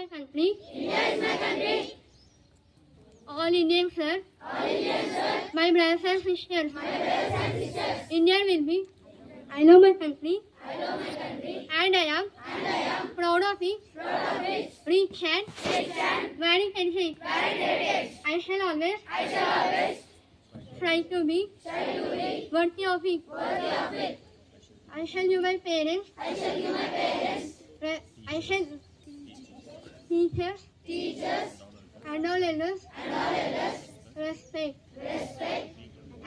my country. India is my country. All Indians, sir. All Indians, sir. My brothers and sisters. My brothers and sisters. India will be. I love my country. I love my country. And I am. And I am. Proud of it. Proud of it. Rich and. Rich and. Very heritage. Very heritage. I shall always. I shall always. Try to be. Try to be. Worthy of it. Worthy of it. I shall give my parents. I shall give my parents. I shall teachers. Teachers. And all elders. And all elders. Respect. Respect.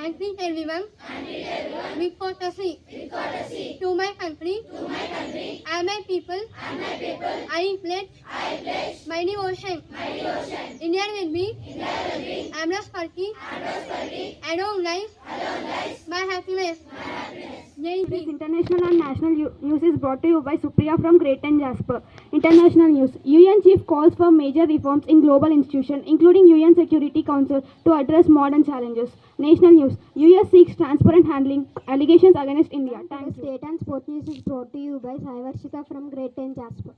And treat everyone. And treat everyone. With courtesy. With courtesy. To my country. To my country. And my people. And my people. I pledge. I pledge. My devotion. My devotion. India will be. India will be. Amrous Party. Amrous Party. Along life. Along life. My happiness. My happiness. This international and national news is brought to you by Supriya from Great and Jasper. International news. UN chief calls for major reforms in global institutions, including UN Security Council, to address modern challenges. National news. US seeks transparent handling allegations against India. Thank you. State and Sport News is brought to you by Saivarshika from Great and Jasper.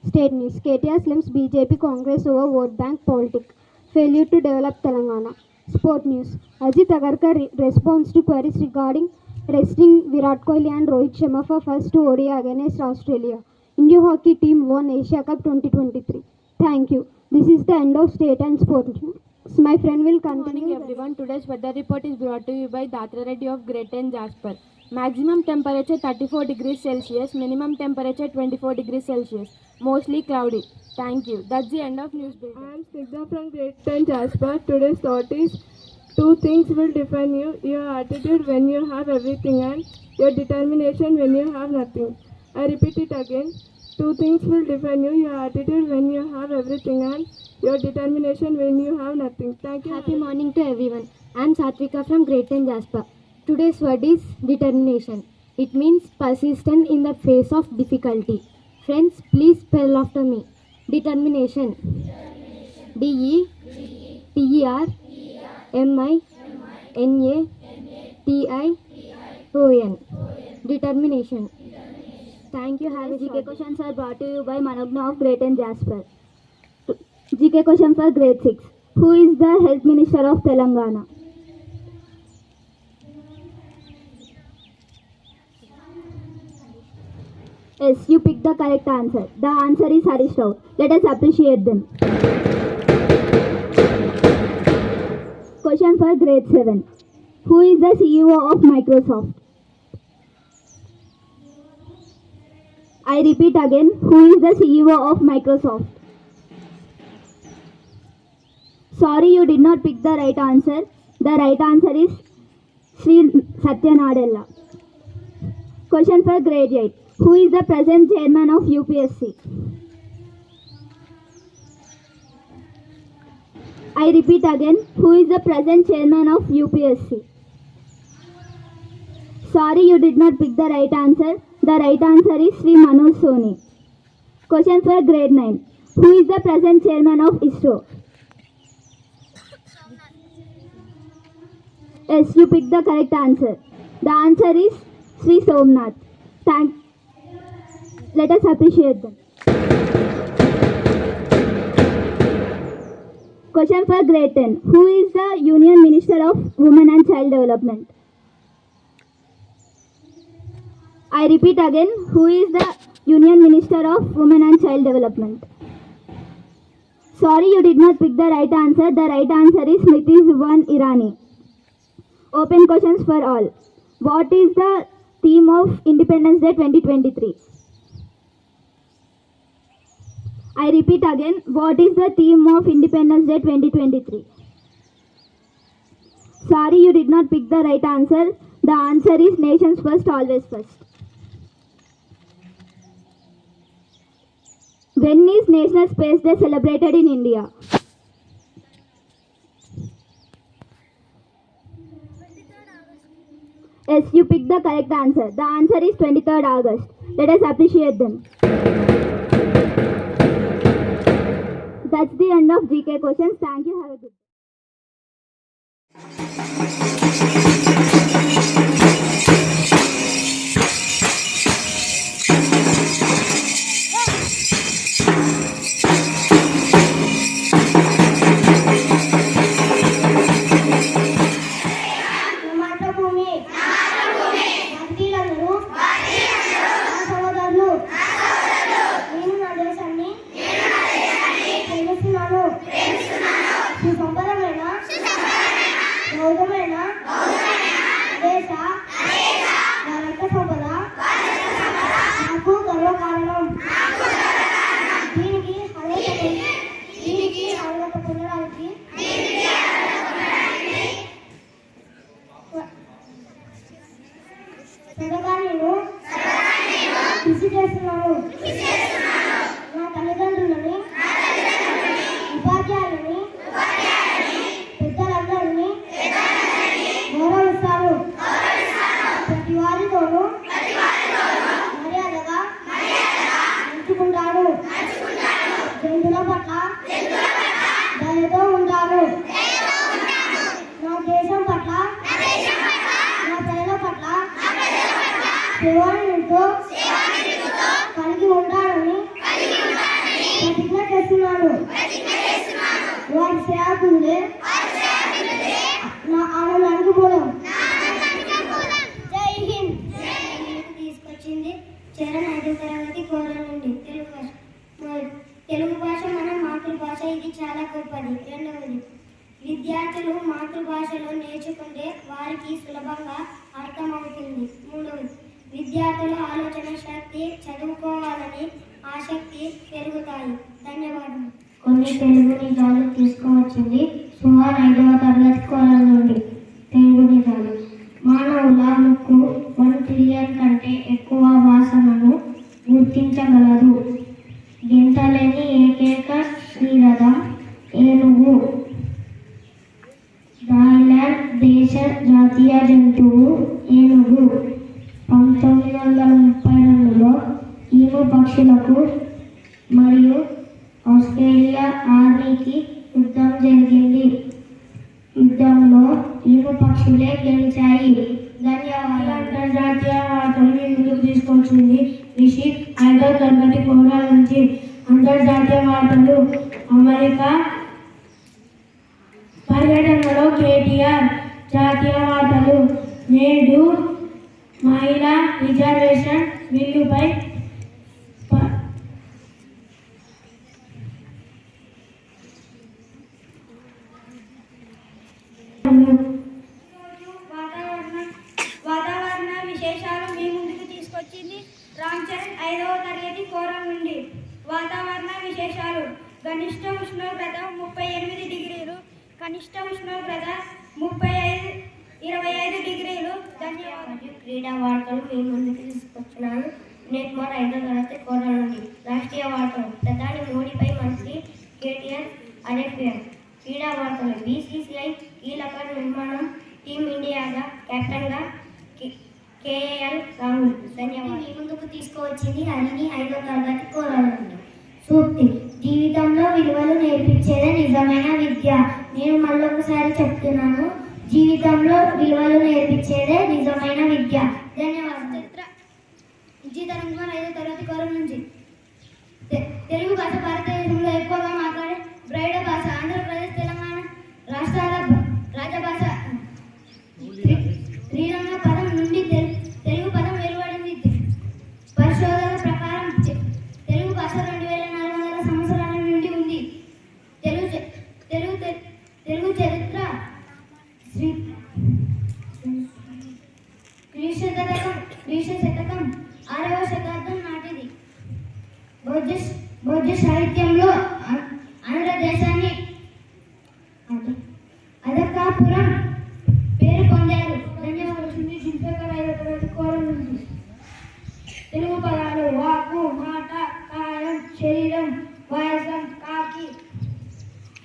State news. KTR slims BJP Congress over vote bank politics. Failure to develop Telangana. Sport news. Ajit Agarkar responds to queries regarding resting Virat Kohli and Rohit Sharma for first ODI against Australia. India hockey team won Asia Cup 2023. Thank you. This is the end of State and Sport News. My friend will continue. Good morning everyone. Today's weather report is brought to you by Datra Reddy of Great and Jasper. Maximum temperature 34 degrees Celsius. Minimum temperature 24 degrees Celsius. Mostly cloudy. Thank you. That's the end of news bulletin. I am Snigdha from Great and Jasper. Today's thought is: two things will define you: your attitude when you have everything and your determination when you have nothing. I repeat it again. Two things will define you: your attitude when you have everything and your determination when you have nothing. Thank you. Happy morning to everyone. I am Satvika from Great and Jasper. Today's word is determination. It means persistent in the face of difficulty. Friends, please spell after me. Determination. D-E-T-E-R-M-I-N-A-T-I-O-N. Determination. Thank you. Have a GK questions are brought to you by Manogna of Great and Jasper. GK question for grade 6. Who is the Health Minister of Telangana? Yes, you picked the correct answer. The answer is Harish Rao. Let us appreciate them. Question for grade 7. Who is the CEO of Microsoft? I repeat again. Who is the CEO of Microsoft? Sorry, you did not pick the right answer. The right answer is Sri Satya Nadella. Question for grade 8. Who is the present chairman of UPSC? I repeat again. Who is the present chairman of UPSC? Sorry, you did not pick the right answer. The right answer is Sri Manoj Soni. Question for grade 9. Who is the present chairman of ISRO? Yes, you picked the correct answer. The answer is Sri Somnath. Let us appreciate them. Question for grade 10. Who is the Union Minister of Women and Child Development? I repeat again. Who is the Union Minister of Women and Child Development? Sorry, you did not pick the right answer. The right answer is Smriti Zubin Irani. Open questions for all. What is the theme of Independence Day 2023? I repeat again. What is the theme of Independence Day 2023? Sorry, you did not pick the right answer. The answer is Nations First, Always First. When is National Space Day celebrated in India? Yes, you picked the correct answer. The answer is 23rd August. Let us appreciate them. That's the end of GK questions. Thank you. Have a good day. శుద్ధమైన బౌద్ధమైన దేశ భారత సంపద నాకు గర్వకారణం. దీనికి అర్హత పొందడానికి సదగా నేను కృషి చేస్తున్నాను. నా తల్లిదండ్రులని, ఉపాధ్యాయులని, పెద్దలందరినీ గౌరవిస్తాను. ప్రతి వారితోనూ మర్యాదగా ఉంచుకుంటాను. జంతువుల పట్ల దయతో ఉంటాను. నా దేశం పట్ల, నా ప్రజల పట్ల సేవానితో కలిగి ఉంటానని ప్రతిజ్ఞ చేస్తున్నాను. వారి సేవకులే నా ఆనందానికి మూలం. జై హింద్. తీసుకొచ్చింది చరణ్ 5వ తరగతి కోరల నుండి. తెలుగు భాష మన మాతృభాష. ఇది చాలా గొప్పది. రెండవది, విద్యార్థులు మాతృభాషలో నేర్చుకుంటే వారికి సులభంగా అర్థమవుతుంది. మూడవది, విద్యార్థుల ఆలోచన శక్తి, చదువుకోవాలని ఆసక్తి పెరుగుతాయి. ధన్యవాదాలు. కొన్ని తెలుగు నిజాలు తీసుకువచ్చింది సుహాన్ 5వ తరగతి కోరల నుండి. తెలుగు నిజాలు: మానవుల ముక్కు 1 ట్రిలియన్ కంటే ఎక్కువ వాసనను గుర్తించగలదు. గెంతలేని ఏకైక క్షీరదం ఏనుగు. థాయిలాండ్ దేశ జాతీయ జంతువు ఏనుగు. 1932లో ఈము పక్షులకు మరియు ఆస్ట్రేలియా ఆర్మీకి యుద్ధం జరిగింది. యుద్ధంలో ఈము పక్షులే గెలిచాయి. ధన్యవాదాలు. అంతర్జాతీయ వార్తలు ముందుకు తీసుకొచ్చింది రిషి 5వ తరగతి కోరల నుంచి. అంతర్జాతీయ వార్తలు: అమెరికా పర్యటనలో కేటీఆర్. జాతీయ వార్తలు: నేడు మహిళా రిజర్వేషన్ బిల్లుపై వాతావరణ విశేషాలు మీ ముందుకు తీసుకొచ్చింది రామ్చరణ్ 5వ తరగతి కోరల నుండి. వాతావరణ విశేషాలు: గరిష్ట ఉష్ణోగ్రత 38 డిగ్రీలు, కనిష్ట ఉష్ణోగ్రత 25 డిగ్రీలు. ధన్యవాదాలు. క్రీడా వార్తలు మీ ముందుకు తీసుకొచ్చినాను. నెట్ మోర్ 5వ తరగతి కోరల నుండి. రాష్ట్రీయ వార్తలు: ప్రధాని మోడీపై మంత్రి కేటీఆర్ అరెఫ్యార్. క్రీడా వార్తలు: బీసీసీఐ కీలక నిర్మాణం, టీమిండియాగా కెప్టెన్గా కేఎల్ రాహుల్. ధన్యవాదాలు. మీ ముందుకు తీసుకువచ్చింది హరిని 5వ తరగతి కోరల నుండి. సూక్తి: జీవితంలో విలువలు నేర్పించేదే నిజమైన విద్య. నేను మళ్ళొకసారి చెప్తున్నాను, జీవితంలో విలువలు నేర్పించేదే నిజమైన విద్య. ధన్యవాదాలు. విజయతరంగం 5వ తరగతి కోరల నుంచి. తెలుగు భాష భారతదేశంలో ఎక్కువగా మాట్లాడే ద్రావిడ భాష. ఆంధ్రప్రదేశ్, తెలంగాణ రాష్ట్రాల రాజభాష. శ్రీరంగ పదం నుండి తెలుగు పదం వెలువడింది. పరిశోధన ప్రకారం తెలుగు భాష 2400 సంవత్సరాల నుండి ఉంది. తెలుగు చరిత్ర క్రీస్తు శతకం 6వ శతాబ్దం నాటిది. బౌద్ధ సాహిత్యంలో ఆంధ్రదేశాన్ని అదకాపురం పేరు పొందారు. ధన్యవాదాలు. శిల్పకళ 5వ తరగతి కోరల నుంచి. తెలుగు పదాలు: వాక్కు, మాట, కాయం, శరీరం, వాయసం, కాకి,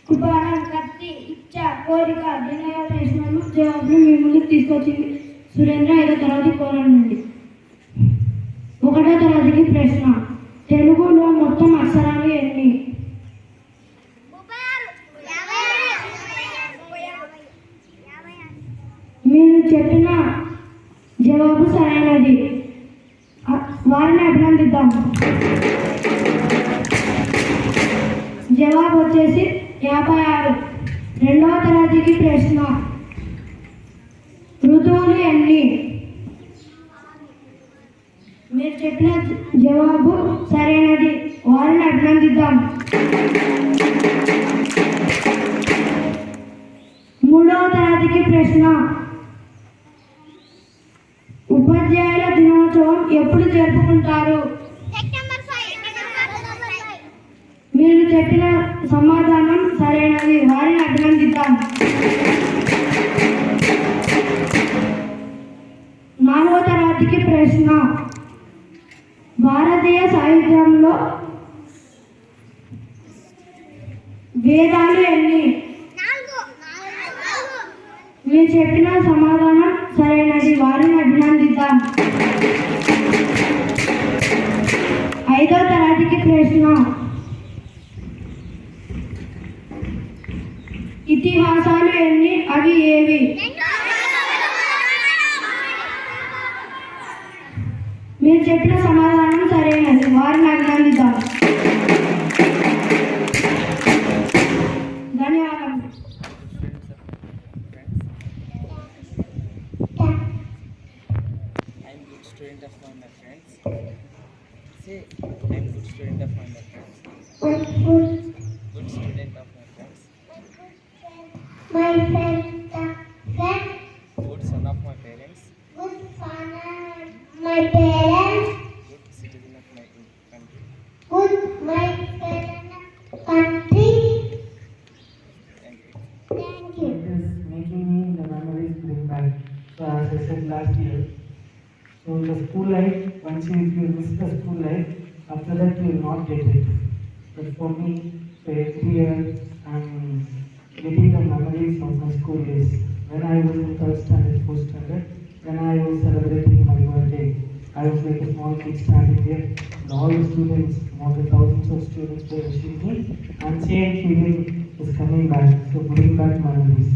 కుపారం, కత్తి, ఇచ్చ, కోరిక. ధన్యవాదాలు. ప్రశ్నలు జవాబులు మీ ముందుకు తీసుకొచ్చింది సురేంద్ర 5వ తరగతి కోరల నుండి. 1వ తరగతికి ప్రశ్న: తెలుగులో మొత్తం అక్షరాలు ఎన్ని? మీరు చెప్పిన జవాబు సరైనది. వారిని అభినందిద్దాం. జవాబు వచ్చేసి 56. 2వ తరగతికి ప్రశ్న: ఋతువులు ఎన్ని? మీరు చెప్పిన జవాబు సరైనది. వారిని అభినందిద్దాం. మూడవ తరగతికి ప్రశ్న. ఉపాధ్యాయుల దినోత్సవం ఎప్పుడు జరుపుకుంటారు? మీరు చెప్పిన సమాధానం సరైనది. వారిని అభినందిద్దాం. నాలుగవ తరగతికి ప్రశ్న. భారతీయ సాహిత్యంలో వేదాలు ఎన్ని? మీరు చెప్పిన సమాధానం సరైనది. వారిని అభినందిద్దాం. ఐదవ తరగతికి ప్రశ్న. ఇతిహాసాలు ఎన్ని? అవి ఏవి? మీరు చెప్పిన సమాధానం సరైనది. వారిని అభినందిద్దాం. ధన్యవాదాలు. I'm good student of my friends. Say, I'm good student of my friends. Good student of my friends. My friend, Good son of my parents. good son of my parents, Good citizen of my country. good my country. Thank you. Thank you. It is making me the memories bring back. So as I said last year, so the school life, once if you miss the school life, after that you will not get it. But for me, so every year I'm getting the memories of my school days. When I was in third standard, fourth standard, when I was celebrating my birthday, I was like a small kid standing there, and all the students, more than thousands of students were wishing me, and same feeling is coming back. So bring back memories.